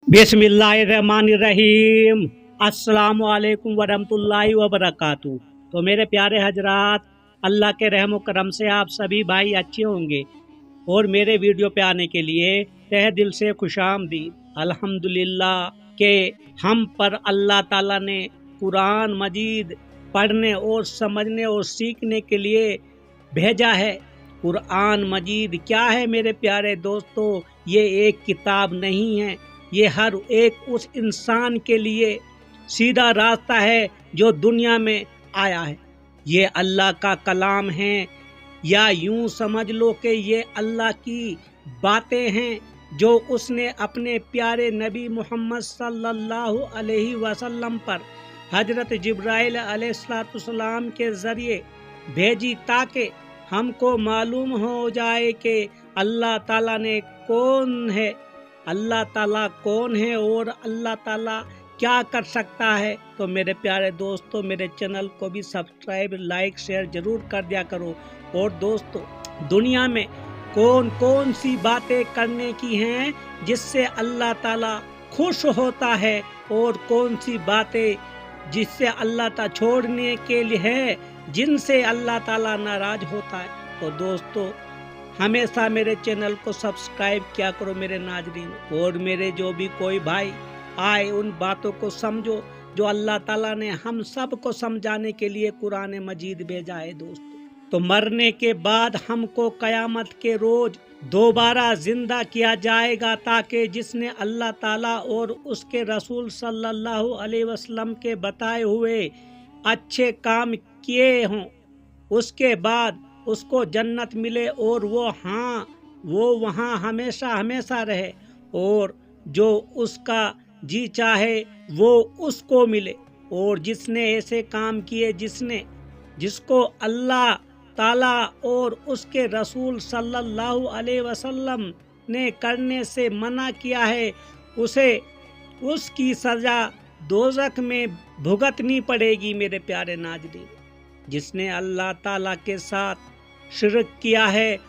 बिस्मिल्लाहिर्रहमानिर्रहीम। अस्सलामु अलैकुम वरहमतुल्लाहि वबरकातुहू। तो मेरे प्यारे हजरात, अल्लाह के रहम व करम से आप सभी भाई अच्छे होंगे और मेरे वीडियो पे आने के लिए तहे दिल से खुशामदीद। अल्हम्दुलिल्लाह के हम पर अल्लाह ताला ने कुरान मजीद पढ़ने और समझने और सीखने के लिए भेजा है। कुरान मजीद क्या है मेरे प्यारे दोस्तों? ये एक किताब नहीं है, ये हर एक उस इंसान के लिए सीधा रास्ता है जो दुनिया में आया है। ये अल्लाह का कलाम है, या यूं समझ लो कि ये अल्लाह की बातें हैं जो उसने अपने प्यारे नबी मोहम्मद सल्लल्लाहु अलैहि वसल्लम पर हजरत जिब्राइल अलैहिस्सलाम के ज़रिए भेजी, ताकि हमको मालूम हो जाए कि अल्लाह ताला ने कौन है, अल्लाह ताला कौन है और अल्लाह ताला क्या कर सकता है। तो मेरे प्यारे दोस्तों, मेरे चैनल को भी सब्सक्राइब, लाइक, शेयर ज़रूर कर दिया करो। और दोस्तों, दुनिया में कौन कौन सी बातें करने की हैं जिससे अल्लाह ताला खुश होता है और कौन सी बातें जिससे अल्लाह ताला छोड़ने के लिए है, जिनसे अल्लाह ताला नाराज होता है। तो दोस्तों, हमेशा मेरे चैनल को सब्सक्राइब किया करो मेरे नाजरीन। और मेरे जो भी कोई भाई आए, उन बातों को समझो जो अल्लाह ताला ने हम सब को समझाने के लिए कुरान मजीद भेजा है। दोस्तों, तो मरने के बाद हमको कयामत के रोज दोबारा जिंदा किया जाएगा, ताकि जिसने अल्लाह ताला और उसके रसूल सल्लल्लाहु अलैहि वसल्लम के बताए हुए अच्छे काम किए हों, उसके बाद उसको जन्नत मिले और वो वहाँ हमेशा हमेशा रहे, और जो उसका जी चाहे वो उसको मिले। और जिसने ऐसे काम किए जिसको अल्लाह ताला और उसके रसूल सल्लल्लाहु अलैहि वसल्लम ने करने से मना किया है, उसे उसकी सज़ा दोज़ख में भुगतनी पड़ेगी मेरे प्यारे नाज़रीन। जिसने अल्लाह ताला के साथ शिरक किया है,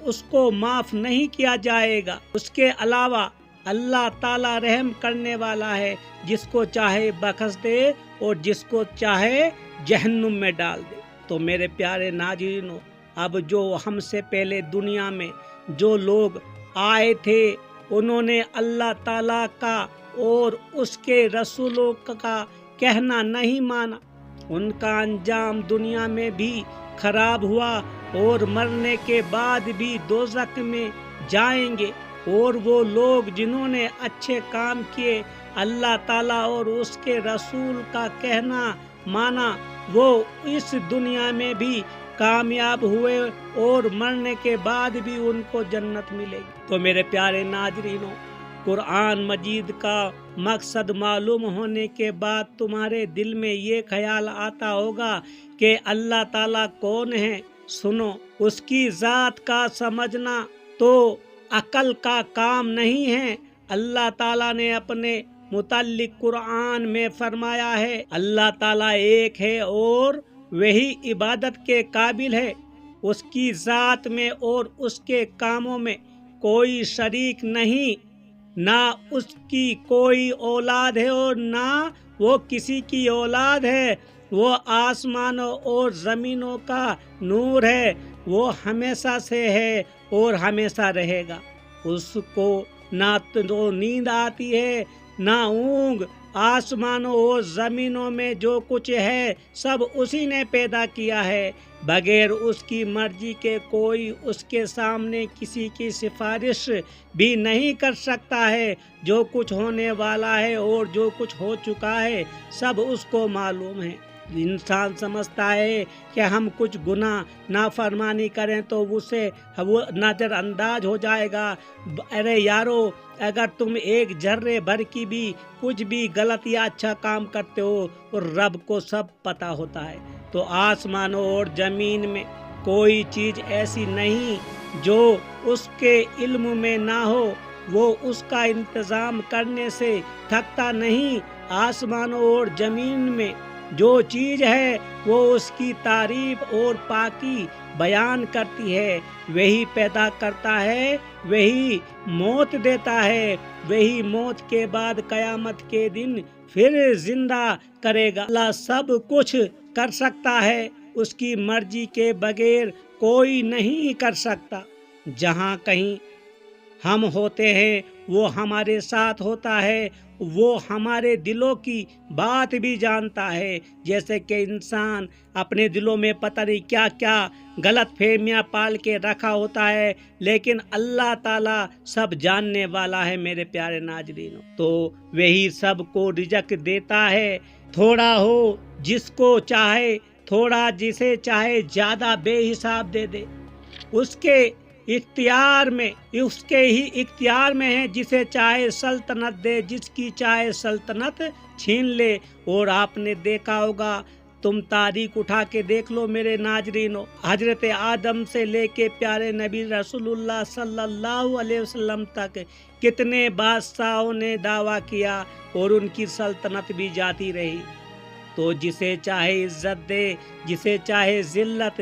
उसको माफ़ नहीं किया जाएगा। उसके अलावा अल्लाह ताला रहम करने वाला है, जिसको चाहे बख्श दे और जिसको चाहे जहन्नुम में डाल दे। तो मेरे प्यारे नाज़रीनों, अब जो हमसे पहले दुनिया में जो लोग आए थे, उन्होंने अल्लाह ताला का और उसके रसूलों का कहना नहीं माना। उनका अंजाम दुनिया में भी खराब हुआ और मरने के बाद भी दोज़ख में जाएंगे। और वो लोग जिन्होंने अच्छे काम किए, अल्लाह ताला और उसके रसूल का कहना माना, वो इस दुनिया में भी कामयाब हुए और मरने के बाद भी उनको जन्नत मिलेगी। तो मेरे प्यारे नाज़रीनों, कुरान मजीद का मकसद मालूम होने के बाद तुम्हारे दिल में ये ख्याल आता होगा कि अल्लाह ताला कौन है। सुनो, उसकी ज़ात का समझना तो अकल का काम नहीं है। अल्लाह ताला ने अपने मुतल्लिक कुरान में फरमाया है, अल्लाह ताला एक है और वही इबादत के काबिल है। उसकी ज़ात में और उसके कामों में कोई शरीक नहीं, ना उसकी कोई औलाद है और ना वो किसी की औलाद है। वो आसमानों और ज़मीनों का नूर है, वो हमेशा से है और हमेशा रहेगा। उसको ना तो नींद आती है ना ऊँग। आसमानों और ज़मीनों में जो कुछ है सब उसी ने पैदा किया है। बगैर उसकी मर्जी के कोई उसके सामने किसी की सिफारिश भी नहीं कर सकता है। जो कुछ होने वाला है और जो कुछ हो चुका है सब उसको मालूम है। इंसान समझता है कि हम कुछ गुनाह नाफरमानी करें तो उसे वो नज़रअंदाज हो जाएगा। अरे यारो, अगर तुम एक जर्रे भर की भी कुछ भी गलत या अच्छा काम करते हो तो रब को सब पता होता है। तो आसमानों और ज़मीन में कोई चीज़ ऐसी नहीं जो उसके इल्म में ना हो। वो उसका इंतज़ाम करने से थकता नहीं। आसमानों और ज़मीन में जो चीज़ है वो उसकी तारीफ और पाकी बयान करती है। वही पैदा करता है, वही मौत देता है, वही मौत के बाद कयामत के दिन फिर जिंदा करेगा। अल्लाह सब कुछ कर सकता है, उसकी मर्जी के बगैर कोई नहीं कर सकता। जहाँ कहीं हम होते हैं वो हमारे साथ होता है, वो हमारे दिलों की बात भी जानता है। जैसे कि इंसान अपने दिलों में पता नहीं क्या क्या गलत फहमियाँ पाल के रखा होता है, लेकिन अल्लाह ताला सब जानने वाला है मेरे प्यारे नाज़रीनों। तो वही सबको रिज़्क़ देता है, थोड़ा हो जिसको चाहे, थोड़ा जिसे चाहे ज़्यादा बेहिसाब दे दे। उसके इख्तियार में, उसके ही इख्तियार में है, जिसे चाहे सल्तनत दे, जिसकी चाहे सल्तनत छीन ले। और आपने देखा होगा, तुम तारीख उठा के देख लो मेरे नाजरीनों, हजरत आदम से लेके प्यारे नबी रसूलुल्लाह सल्लल्लाहु अलैहि वसल्लम तक कितने बादशाहों ने दावा किया और उनकी सल्तनत भी जाती रही। तो जिसे चाहे इज्जत दे, जिसे चाहे जिल्लत,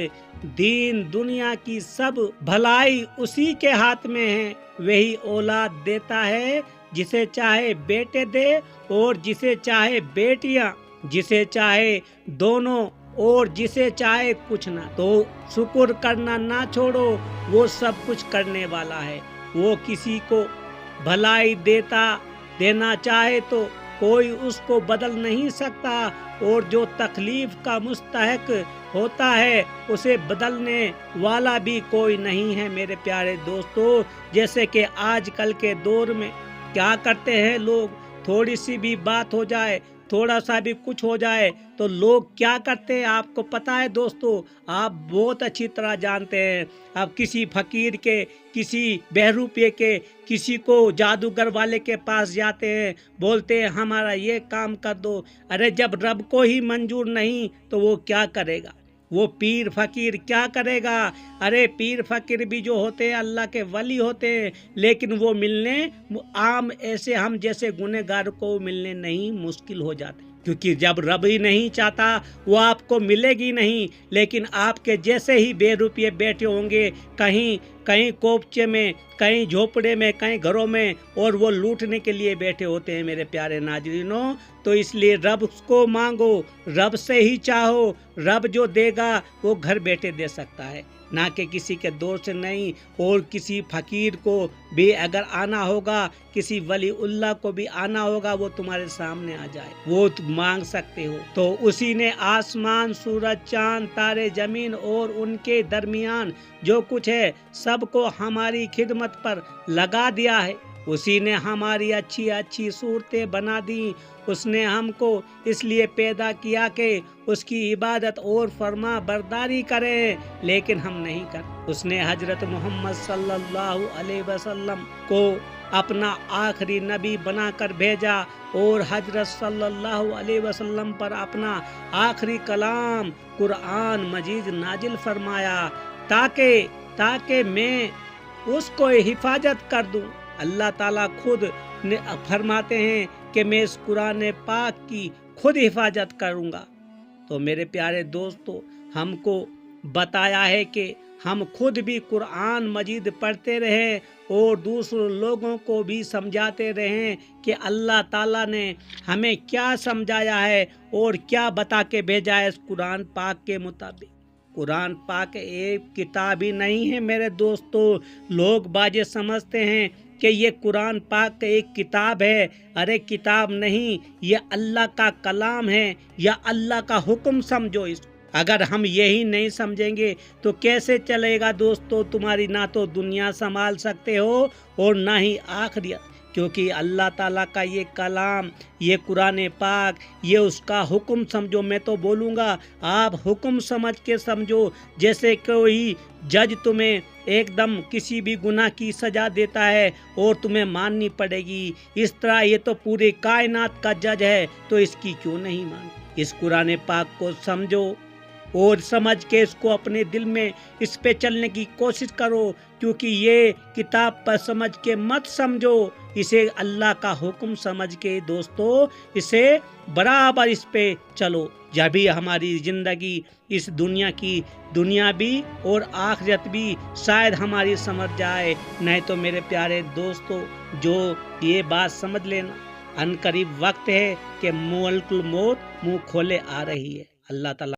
दीन दुनिया की सब भलाई उसी के हाथ में है। वही औलाद देता है, जिसे चाहे बेटे दे और जिसे चाहे बेटियां, जिसे चाहे दोनों और जिसे चाहे कुछ ना। तो शुक्र करना ना छोड़ो, वो सब कुछ करने वाला है। वो किसी को भलाई देना चाहे तो कोई उसको बदल नहीं सकता, और जो तकलीफ का मुस्तहक होता है उसे बदलने वाला भी कोई नहीं है मेरे प्यारे दोस्तों। जैसे कि आजकल के दौर में क्या करते हैं लोग, थोड़ी सी भी बात हो जाए, थोड़ा सा भी कुछ हो जाए तो लोग क्या करते हैं आपको पता है दोस्तों, आप बहुत अच्छी तरह जानते हैं। अब किसी फकीर के, किसी बहरूपे के, किसी को जादूगर वाले के पास जाते हैं, बोलते हैं हमारा ये काम कर दो। अरे जब रब को ही मंजूर नहीं तो वो क्या करेगा, वो पीर फकीर क्या करेगा। अरे पीर फकीर भी जो होते हैं अल्लाह के वली होते हैं, लेकिन वो मिलने आम ऐसे हम जैसे गुनहगार को मिलने नहीं, मुश्किल हो जाते, क्योंकि जब रब ही नहीं चाहता वो आपको मिलेगी नहीं। लेकिन आपके जैसे ही बेरुपये बैठे होंगे कहीं कहीं कोपचे में, कहीं झोपड़े में, कहीं घरों में, और वो लूटने के लिए बैठे होते हैं मेरे प्यारे नाज़रीनों। तो इसलिए रब को मांगो, रब से ही चाहो, रब जो देगा वो घर बैठे दे सकता है, ना कि किसी के दौर से नहीं। और किसी फकीर को भी अगर आना होगा, किसी वली उल्लाह को भी आना होगा, वो तुम्हारे सामने आ जाए, वो तुम मांग सकते हो। तो उसी ने आसमान, सूरज, चांद, तारे, जमीन और उनके दरमियान जो कुछ है सबको हमारी खिदमत पर लगा दिया है। उसी ने हमारी अच्छी अच्छी सूरतें बना दी। उसने हमको इसलिए पैदा किया कि उसकी इबादत और फर्मा बरदारी करें, लेकिन हम नहीं कर। उसने हजरत मोहम्मद सल्लल्लाहु अलैहि वसल्लम को अपना आखिरी नबी बनाकर भेजा और हजरत सल्लल्लाहु अलैहि वसल्लम पर अपना आखिरी कलाम कुरान मजीद नाजिल फरमाया, ताकि मैं उसको हिफाजत कर दूं। अल्लाह ताला खुद फरमाते हैं कि मैं इस कुरान पाक की खुद हिफाजत करूंगा। तो मेरे प्यारे दोस्तों, हमको बताया है कि हम खुद भी कुरान मजीद पढ़ते रहें और दूसरों लोगों को भी समझाते रहें कि अल्लाह ताला ने हमें क्या समझाया है और क्या बता के भेजा है इस कुरान पाक के मुताबिक। कुरान पाक एक किताब ही नहीं है मेरे दोस्तों। लोग बाजे समझते हैं कि ये कुरान पाक एक किताब है। अरे किताब नहीं, ये अल्लाह का कलाम है या अल्लाह का हुक्म समझो इसको। अगर हम यही नहीं समझेंगे तो कैसे चलेगा दोस्तों। तुम्हारी ना तो दुनिया संभाल सकते हो और ना ही आखिरत, क्योंकि अल्लाह ताला का ये कलाम, ये कुरान पाक, ये उसका हुक्म समझो। मैं तो बोलूँगा आप हुक्म समझ के समझो। जैसे कोई जज तुम्हें एकदम किसी भी गुनाह की सज़ा देता है और तुम्हें माननी पड़ेगी, इस तरह ये तो पूरी कायनात का जज है, तो इसकी क्यों नहीं मानते। इस कुरान पाक को समझो और समझ के इसको अपने दिल में इस पे चलने की कोशिश करो, کیونکہ یہ کتاب پر سمجھ کے مت سمجھو، اسے اللہ کا حکم سمجھ کے دوستو اسے برابر اس پہ چلو، جبھی ہماری زندگی اس دنیا کی دنیا بھی اور آخرت بھی شاید ہماری سمجھ جائے۔ نہیں تو میرے پیارے دوستو جو یہ بات سمجھ لینا، ان قریب وقت ہے کہ ملک الموت منہ کھولے آ رہی ہے۔ اللہ تعالیٰ